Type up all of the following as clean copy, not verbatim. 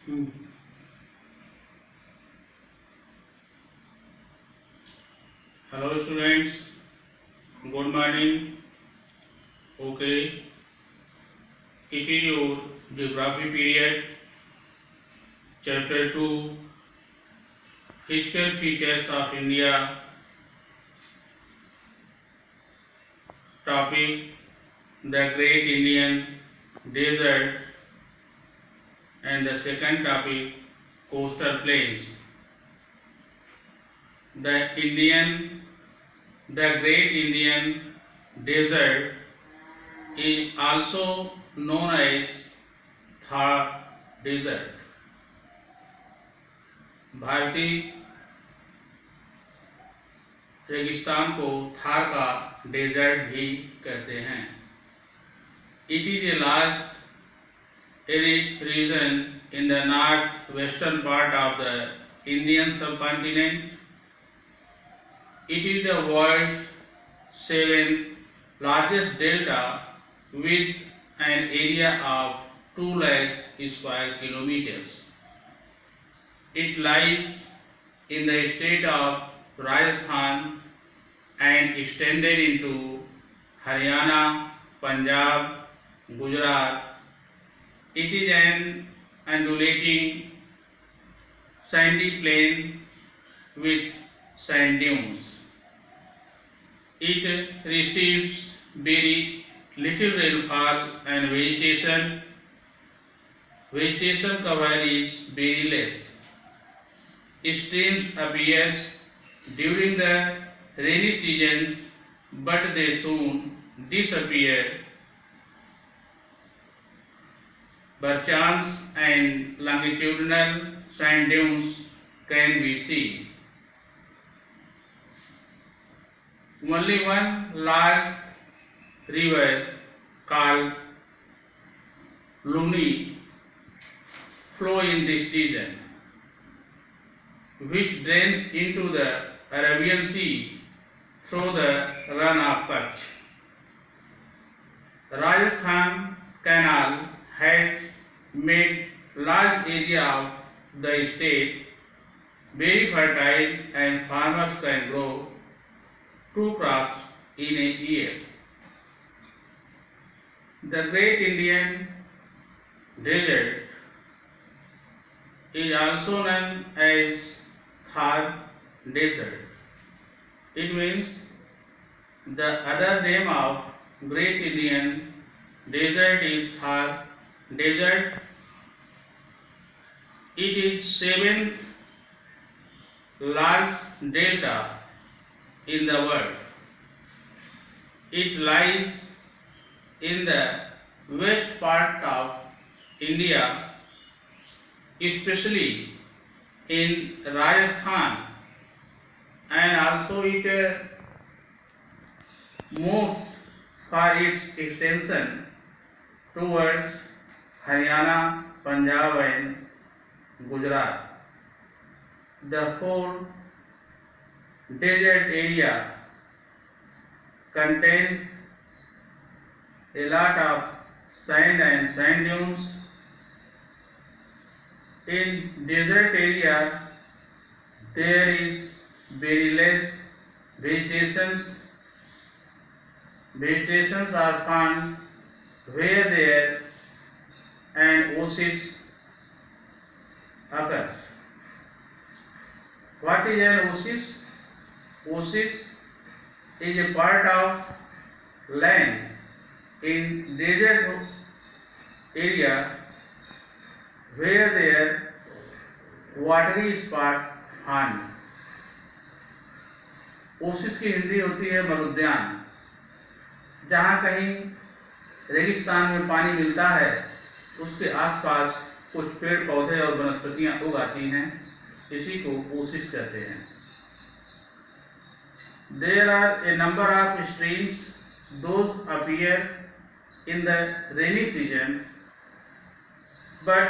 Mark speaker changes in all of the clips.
Speaker 1: Hmm. Hello students, good morning. Okay, it is your geography period, chapter 2, physical features of India, topic the Great Indian Desert, and the second topic coastal plains. The Great Indian Desert is also known as Thar Desert. भारतीय रेगिस्तान को थार का desert भी कहते हैं. It is a large arid region in the northwestern part of the Indian subcontinent. It is the world's seventh largest delta with an area of 2 lakh square kilometers. It lies in the state of Rajasthan and extended into Haryana, Punjab, Gujarat. It is an undulating sandy plain with sand dunes. It receives very little rainfall and vegetation cover is very less. Streams appear during the rainy seasons, but they soon disappear. Perchance and longitudinal sand dunes can be seen. Only one large river called Luni flows in this region, which drains into the Arabian Sea through the run of Kutch. Rajasthan Canal has made large area of the state very fertile and farmers can grow 2 crops in a year. The Great Indian Desert is also known as Thar Desert. It means the other name of Great Indian Desert is Thar Desert. It is 7th large delta in the world. It lies in the west part of India, especially in Rajasthan, and also it moves for its extension towards Haryana, Punjab and Gujarat. The whole desert area contains a lot of sand and sand dunes. In desert area there is very less vegetations. Vegetations are found where there an oasis occurs. What is an oasis? Oasis is a part of land in desert area where there watery spot found. Oasis की हिंदी होती है मरुद्यान. जहाँ कहीं रेगिस्तान में पानी मिलता है उसके आसपास कुछ पेड़ पौधे और वनस्पतियाँ उगाती हैं, इसी को ओसिस कहते हैं. There are a number of streams. Those appear in the rainy season, but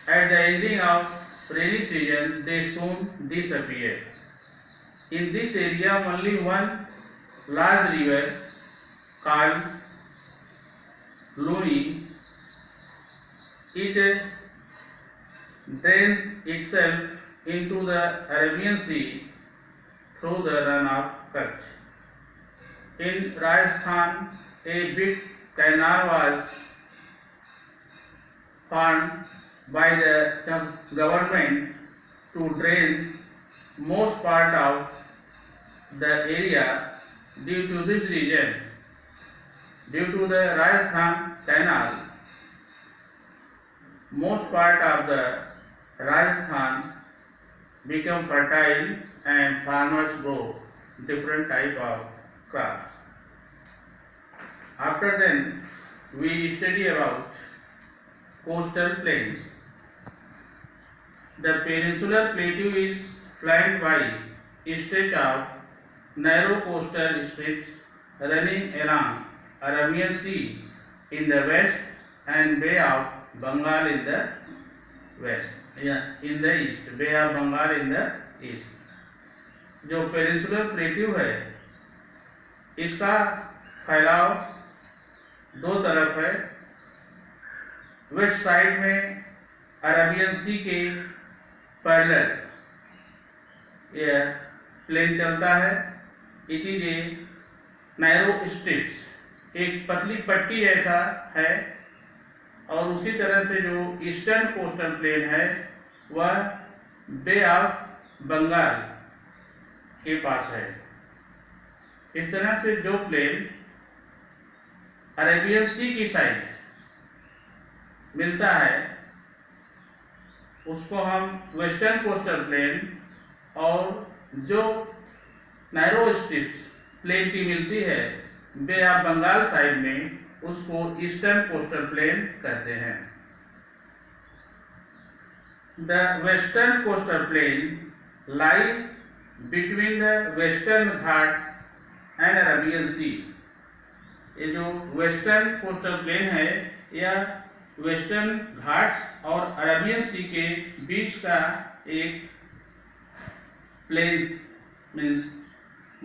Speaker 1: at the ending of rainy season they soon disappear. In this area only one large river called Luni. It drains itself into the Arabian Sea through the run of Kutch. In Rajasthan, a big canal was formed by the government to drain most part of the area. Due to this region, due to the Rajasthan canal, most part of the Rajasthan become fertile and farmers grow different type of crops. After then, we study about coastal plains. The peninsular plateau is flanked by a stretch of narrow coastal strips running along Arabian Sea in the west and Bay of Bengal in the west. In the east, Bay of Bengal in the east. जो peninsular plateau है, इसका फैलाव दो तरफ है. West side में Arabian सी के parallel यह प्लेन चलता है. It is a narrow strips, एक पतली पट्टी जैसा है. और उसी तरह से जो ईस्टर्न कोस्टल प्लेन है वह बे ऑफ बंगाल के पास है. इस तरह से जो प्लेन अरेबियन सी की साइड मिलता है उसको हम वेस्टर्न कोस्टल प्लेन, और जो नैरो स्ट्रिप्स प्लेन की मिलती है बे ऑफ बंगाल साइड में, उसको ईस्टर्न कोस्टल प्लेन कहते हैं. The western coastal plain lie between the western Ghats and Arabian sea. ये जो वेस्टर्न कोस्टल प्लेन है यह वेस्टर्न घाट्स और अरेबियन सी के बीच का एक प्लेन्स मीन्स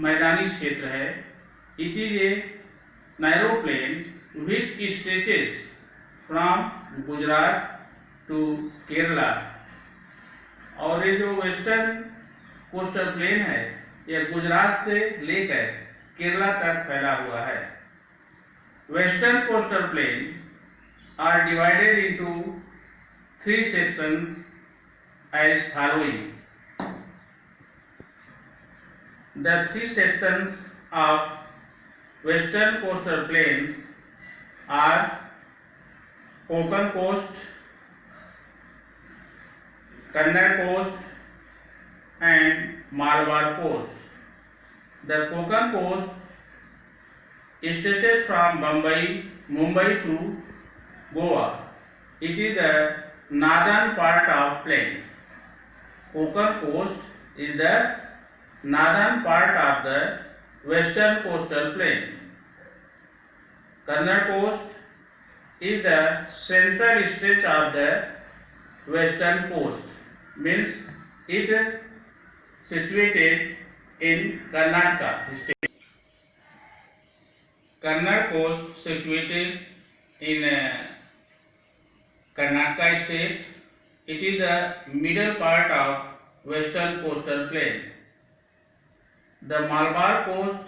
Speaker 1: मैदानी क्षेत्र है. It is a narrow plain which stretches from Gujarat to Kerala. और ये जो वेस्टर्न कोस्टल प्लेन है यह गुजरात से लेकर केरला तक फैला हुआ है. Western coastal plane are divided into 3 sections as following. The 3 sections of western coastal plains are Konkan coast, Kannada coast and Malabar coast. The Konkan coast stretches from Mumbai to Goa. It is the northern part of plain. Konkan coast is the northern part of the western coastal plain. Kannada coast is the central stretch of the western coast. Means it situated in Karnataka state. Kannada coast situated in Karnataka state. It is the middle part of western coastal plain. The Malabar coast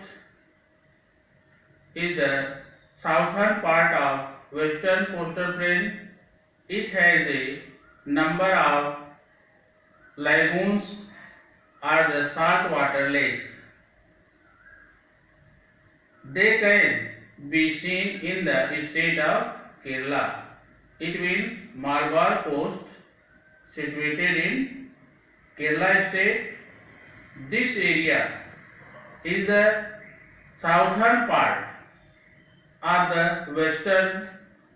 Speaker 1: is the southern part of western coastal plain. It has a number of lagoons or the saltwater lakes. They can be seen in the state of Kerala. It means Malabar coast situated in Kerala state. This area is the southern part of the western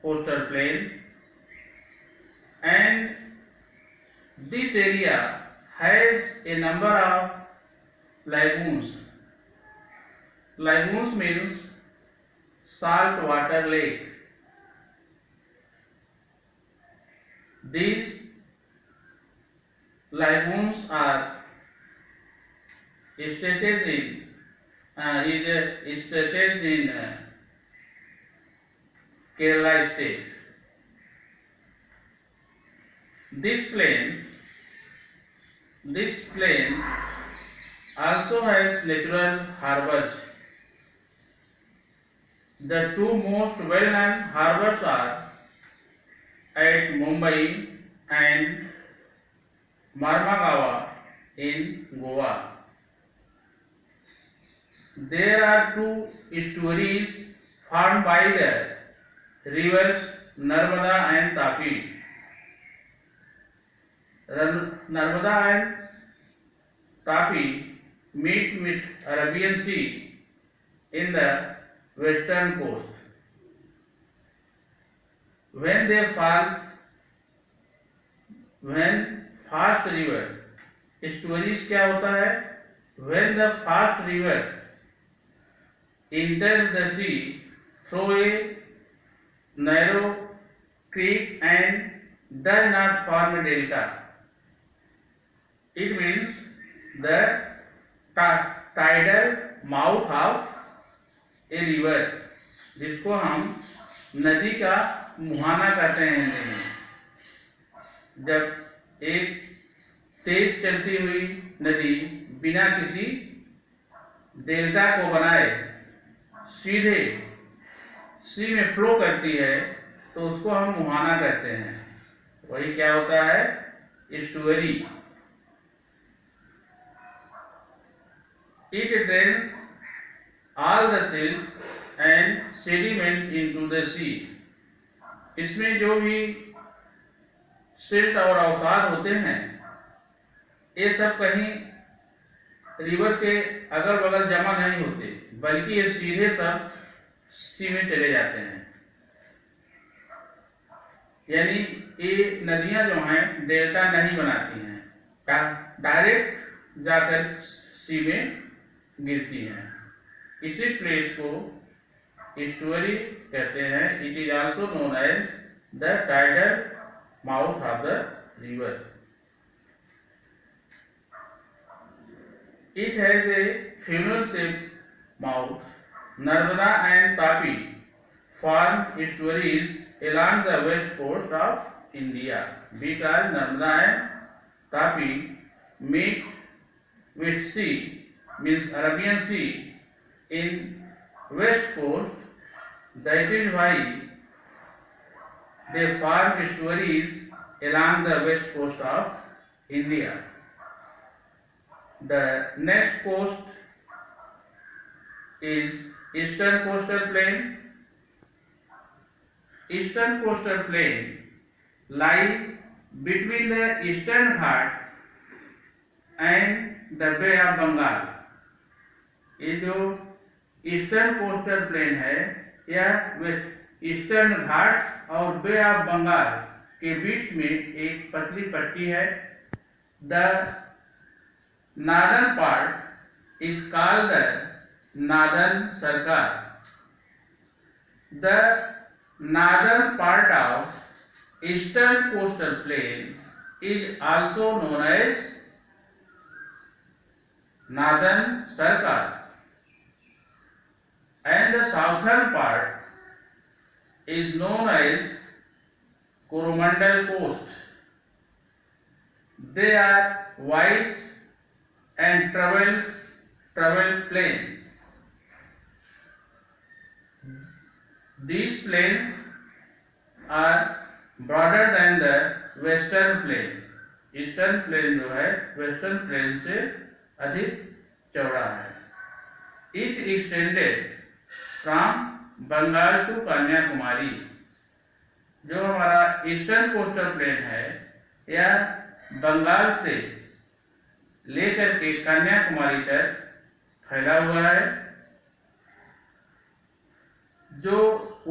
Speaker 1: coastal plain, and this area has a number of lagoons. Lagoons means saltwater lake. These lagoons are stretches in Kerala state. This plain also has natural harbors. The two most well-known harbors are at Mumbai and Marmagawa in Goa. There are two estuaries formed by the rivers Narmada and Tapi. Narmada and Tapi meet with Arabian Sea in the western coast. When fast river, estuaries क्या होता है? When the fast river enters the sea through a narrow creek and does not form a delta. It means the tidal mouth of a river, जिसको हम नदी का मुहाना कहते हैं हिंदी में। जब एक तेज चलती हुई नदी बिना किसी डेल्टा को बनाए सीधे सी में फ्लो करती है तो उसको हम मुहाना कहते हैं। वही क्या होता है? Estuary. It drains all the silt and sediment into the sea. इसमें जो भी सिल्ट और अवसाद होते हैं ये सब कहीं रिवर के अगल बगल जमा नहीं होते, बल्कि ये सीधे सब सी में चले जाते हैं। यानी ये नदियां जो हैं डेल्टा नहीं बनाती हैं, डायरेक्ट जाकर सी में गिरती हैं। इसी प्लेस को एस्टुअरी कहते हैं। It is also known as the tidal mouth of the river. It has a funnel-shaped mouth. Narmada and Tapi form estuaries along the west coast of India. Because Narmada and Tapi meet with sea, means Arabian Sea, in west coast, that is why they form estuaries along the west coast of India. The next coast is Eastern Coastal Plain. Eastern Coastal Plain lies between the Eastern Ghats and the Bay of Bengal. ये जो eastern coastal plane है यह eastern Ghats और बे of Bengal के बीच में एक पतली पट्टी है। The northern part is called the northern circle. The northern part of eastern coastal plain is also known as northern circle, and the southern part is known as Coromandel coast. They are wide and travel plain. These plains are broader than the western plain. Eastern plain जो है western plain से अधिक चौड़ा है। It extended from Bengal to Kanyakumari. जो हमारा eastern coastal plane है यह बंगाल से लेकर के कन्याकुमारी तक फैला हुआ है। जो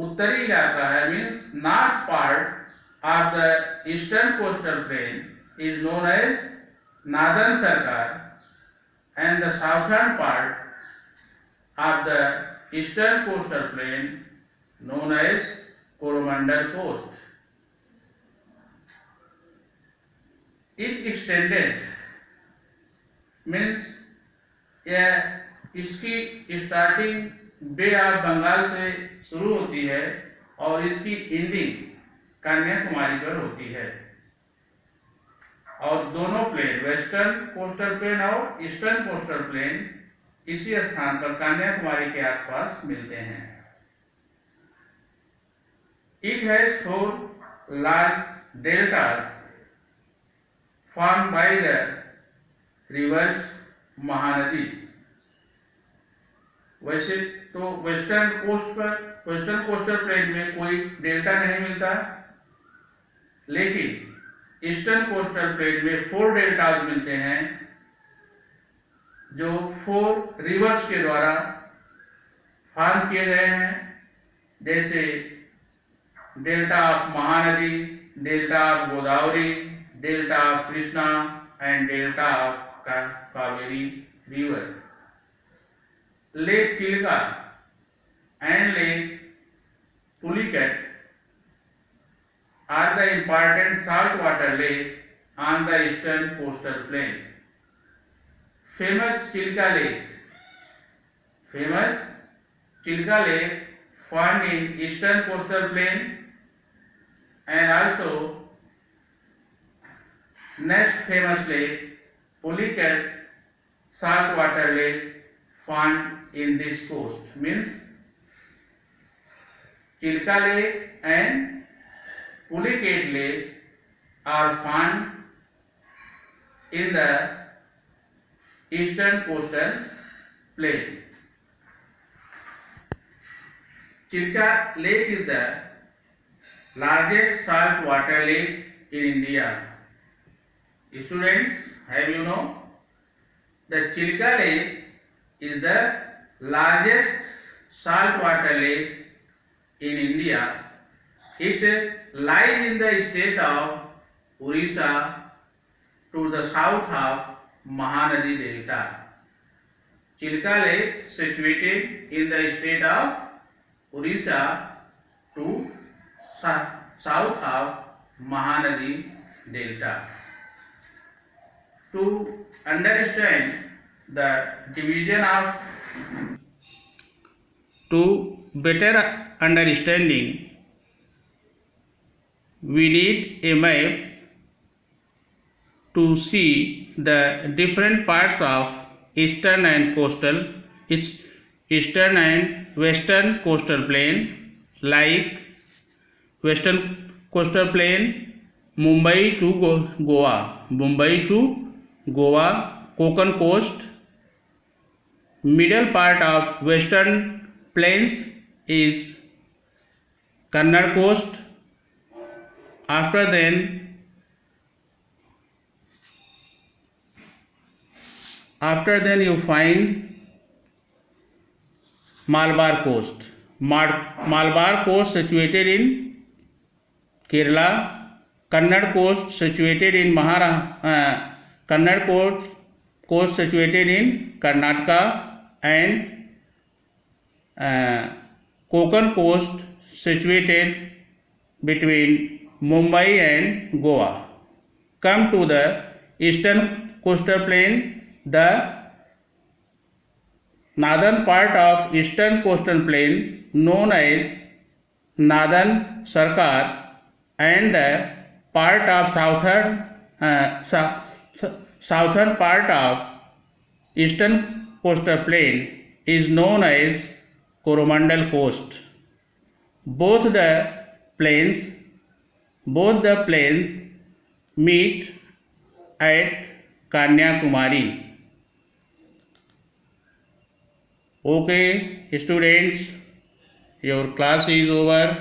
Speaker 1: उत्तरी इलाका है means north part of the eastern coastal plain is known as northern circle and the southern part of the eastern coastal plain known as Coromandel coast. It extended means यह इसकी स्टार्टिंग बे ऑफ बंगाल से शुरू होती है और इसकी ending Kanyakumari पर होती है। और दोनों प्लेन वेस्टर्न कोस्टल प्लेन और ईस्टर्न कोस्टल प्लेन इसी स्थान पर कन्याकुमारी के आसपास मिलते हैं। It has 4 large deltas form by the reverse Mahanadi. वैसे तो वेस्टर्न कोस्टल प्लेन में कोई डेल्टा नहीं मिलता, लेकिन ईस्टर्न कोस्टल प्लेन में 4 डेल्टाज मिलते हैं जो 4 रिवर्स के द्वारा फॉर्म किए गए हैं, जैसे delta of Mahanadi, delta of Godavari, delta of Krishna and delta of Kaveri river. Lake Chilka and Lake Pulicat are the important saltwater lake on the eastern coastal plain. Famous Chilka Lake found in eastern coastal plain, and also next famous lake Pulicat saltwater lake found in this coast. Means Chilka Lake and Pulicat Lake are found in the eastern coastal plain. Chilka Lake is the largest saltwater lake in India. Students, have you know? The Chilka Lake is the largest saltwater lake in India. It lies in the state of Orissa to the south of Mahanadi Delta. Chilka Lake situated in the state of Orissa to south of Mahanadi Delta. To understand the division of better understanding, we need a map to see the different parts of eastern and western coastal plain, like western coastal plain Mumbai to Goa, Konkan coast. Middle part of western plains is Kannada coast. After then you find Malabar coast. Malabar coast situated in Kerala. Kannada coast situated in Kannada coast situated in Karnataka, and Konkan coast situated between Mumbai and Goa. Come to the eastern coastal plain. The northern part of eastern coastal plain known as Northern Sarkar, and the part of southern part of eastern coastal plain is known as Coromandel coast. Both the plains meet at Kanyakumari. Okay, students, your class is over.